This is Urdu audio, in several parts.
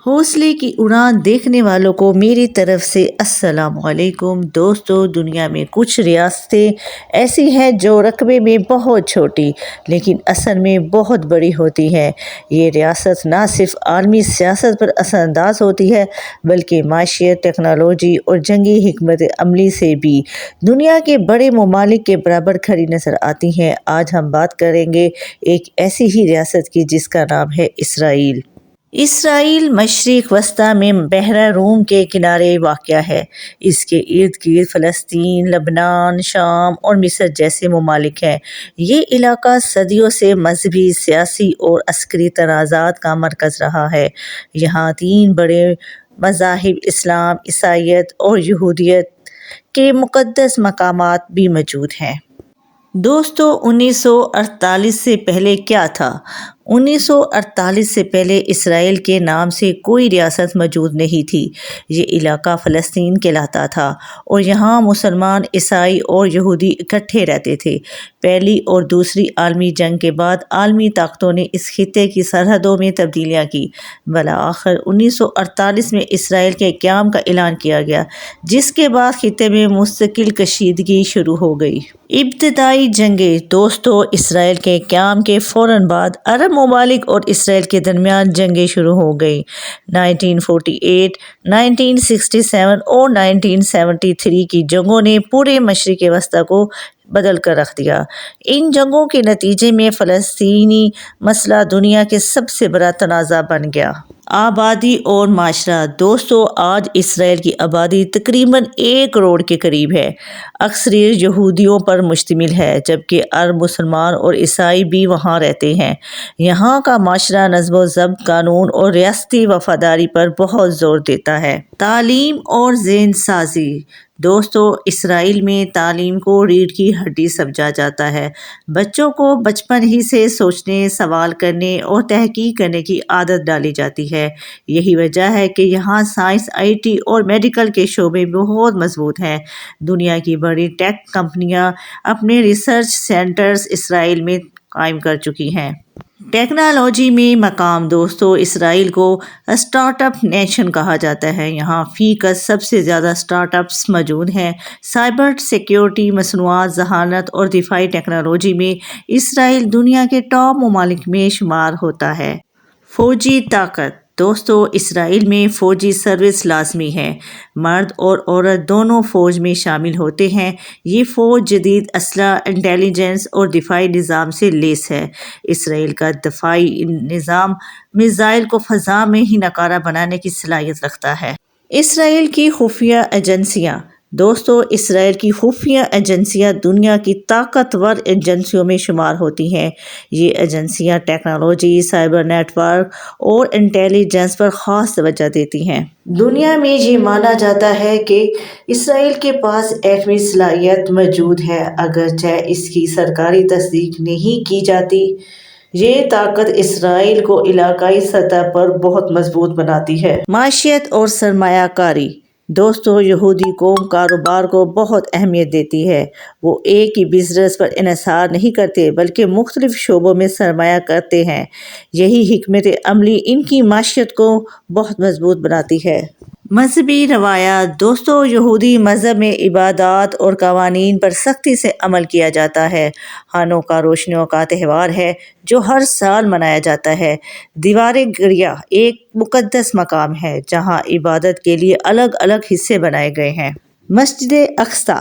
حوصلے کی اڑان دیکھنے والوں کو میری طرف سے السلام علیکم۔ دوستو، دنیا میں کچھ ریاستیں ایسی ہیں جو رقبے میں بہت چھوٹی لیکن اثر میں بہت بڑی ہوتی ہیں۔ یہ ریاست نہ صرف عالمی سیاست پر اثر انداز ہوتی ہے بلکہ معیشت، ٹیکنالوجی اور جنگی حکمت عملی سے بھی دنیا کے بڑے ممالک کے برابر کھڑی نظر آتی ہیں۔ آج ہم بات کریں گے ایک ایسی ہی ریاست کی جس کا نام ہے اسرائیل۔ اسرائیل مشرق وسطیٰ میں بحیرہ روم کے کنارے واقع ہے۔ اس کے ارد گرد فلسطین، لبنان، شام اور مصر جیسے ممالک ہیں۔ یہ علاقہ صدیوں سے مذہبی، سیاسی اور عسکری تنازعات کا مرکز رہا ہے۔ یہاں تین بڑے مذاہب اسلام، عیسائیت اور یہودیت کے مقدس مقامات بھی موجود ہیں۔ دوستو، 1948 سے پہلے کیا تھا؟ 1948 سے پہلے اسرائیل کے نام سے کوئی ریاست موجود نہیں تھی۔ یہ علاقہ فلسطین کہلاتا تھا اور یہاں مسلمان، عیسائی اور یہودی اکٹھے رہتے تھے۔ پہلی اور دوسری عالمی جنگ کے بعد عالمی طاقتوں نے اس خطے کی سرحدوں میں تبدیلیاں کی۔ بالآخر 1948 میں اسرائیل کے قیام کا اعلان کیا گیا، جس کے بعد خطے میں مستقل کشیدگی شروع ہو گئی۔ ابتدائی جنگیں۔ دوستو، اسرائیل کے قیام کے فوراً بعد عرب ممالک اور اسرائیل کے درمیان جنگیں شروع ہو گئیں۔ 1948، 1967 اور 1973 کی جنگوں نے پورے مشرق وسطیٰ کو بدل کر رکھ دیا۔ ان جنگوں کے نتیجے میں فلسطینی مسئلہ دنیا کے سب سے بڑا تنازع بن گیا۔ آبادی اور معاشرہ۔ دوستو، آج اسرائیل کی آبادی تقریباً 1 کروڑ کے قریب ہے۔ اکثریت یہودیوں پر مشتمل ہے جبکہ عرب، مسلمان اور عیسائی بھی وہاں رہتے ہیں۔ یہاں کا معاشرہ نظم و ضبط، قانون اور ریاستی وفاداری پر بہت زور دیتا ہے۔ تعلیم اور ذہن سازی۔ دوستو، اسرائیل میں تعلیم کو ریڑھ کی ہڈی سمجھا جاتا ہے۔ بچوں کو بچپن ہی سے سوچنے، سوال کرنے اور تحقیق کرنے کی عادت ڈالی جاتی ہے۔ یہی وجہ ہے کہ یہاں سائنس، آئی ٹی اور میڈیکل کے شعبے بہت مضبوط ہیں۔ دنیا کی بڑی ٹیک کمپنیاں اپنے ریسرچ سینٹرز اسرائیل میں قائم کر چکی ہیں۔ ٹیکنالوجی میں مقام۔ دوستو، اسرائیل کو اسٹارٹ اپ نیشن کہا جاتا ہے۔ یہاں فی کس سب سے زیادہ اسٹارٹ اپس موجود ہیں۔ سائبر سیکیورٹی، مصنوعات، ذہانت اور دفاعی ٹیکنالوجی میں اسرائیل دنیا کے ٹاپ ممالک میں شمار ہوتا ہے۔ فوجی طاقت۔ دوستو، اسرائیل میں فوجی سروس لازمی ہے۔ مرد اور عورت دونوں فوج میں شامل ہوتے ہیں۔ یہ فوج جدید اسلحہ، انٹیلی جنس اور دفاعی نظام سے لیس ہے۔ اسرائیل کا دفاعی نظام میزائل کو فضا میں ہی ناکارہ بنانے کی صلاحیت رکھتا ہے۔ اسرائیل کی خفیہ ایجنسیاں۔ دوستو، اسرائیل کی خفیہ ایجنسیاں دنیا کی طاقتور ایجنسیوں میں شمار ہوتی ہیں۔ یہ ایجنسیاں ٹیکنالوجی، سائبر نیٹ ورک اور انٹیلی جنس پر خاص توجہ دیتی ہیں۔ دنیا میں یہ مانا جاتا ہے کہ اسرائیل کے پاس ایٹمی صلاحیت موجود ہے، اگرچہ اس کی سرکاری تصدیق نہیں کی جاتی۔ یہ طاقت اسرائیل کو علاقائی سطح پر بہت مضبوط بناتی ہے۔ معیشت اور سرمایہ کاری۔ دوستو، یہودی قوم کاروبار کو بہت اہمیت دیتی ہے۔ وہ ایک ہی بزنس پر انحصار نہیں کرتے بلکہ مختلف شعبوں میں سرمایہ کرتے ہیں۔ یہی حکمت عملی ان کی معیشت کو بہت مضبوط بناتی ہے۔ مذہبی روایات۔ دوستو، یہودی مذہب میں عبادات اور قوانین پر سختی سے عمل کیا جاتا ہے۔ ہانوکا روشنیوں کا تہوار ہے جو ہر سال منایا جاتا ہے۔ دیوارِ گریہ ایک مقدس مقام ہے جہاں عبادت کے لیے الگ الگ حصے بنائے گئے ہیں۔ مسجد اقصیٰ۔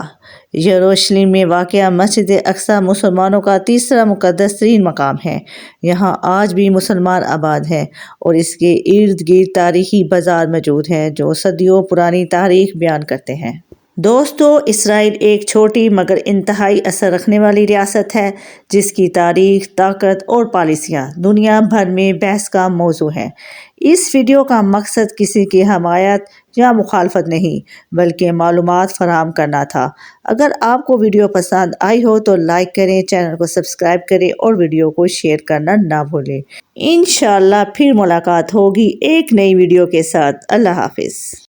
یروشلم میں واقع مسجد اقصیٰ مسلمانوں کا تیسرا مقدس ترین مقام ہے۔ یہاں آج بھی مسلمان آباد ہیں اور اس کے ارد گرد تاریخی بازار موجود ہیں جو صدیوں پرانی تاریخ بیان کرتے ہیں۔ دوستو، اسرائیل ایک چھوٹی مگر انتہائی اثر رکھنے والی ریاست ہے جس کی تاریخ، طاقت اور پالیسیاں دنیا بھر میں بحث کا موضوع ہیں۔ اس ویڈیو کا مقصد کسی کی حمایت یا مخالفت نہیں بلکہ معلومات فراہم کرنا تھا۔ اگر آپ کو ویڈیو پسند آئی ہو تو لائک کریں، چینل کو سبسکرائب کریں اور ویڈیو کو شیئر کرنا نہ بھولیں۔ انشاءاللہ پھر ملاقات ہوگی ایک نئی ویڈیو کے ساتھ۔ اللہ حافظ۔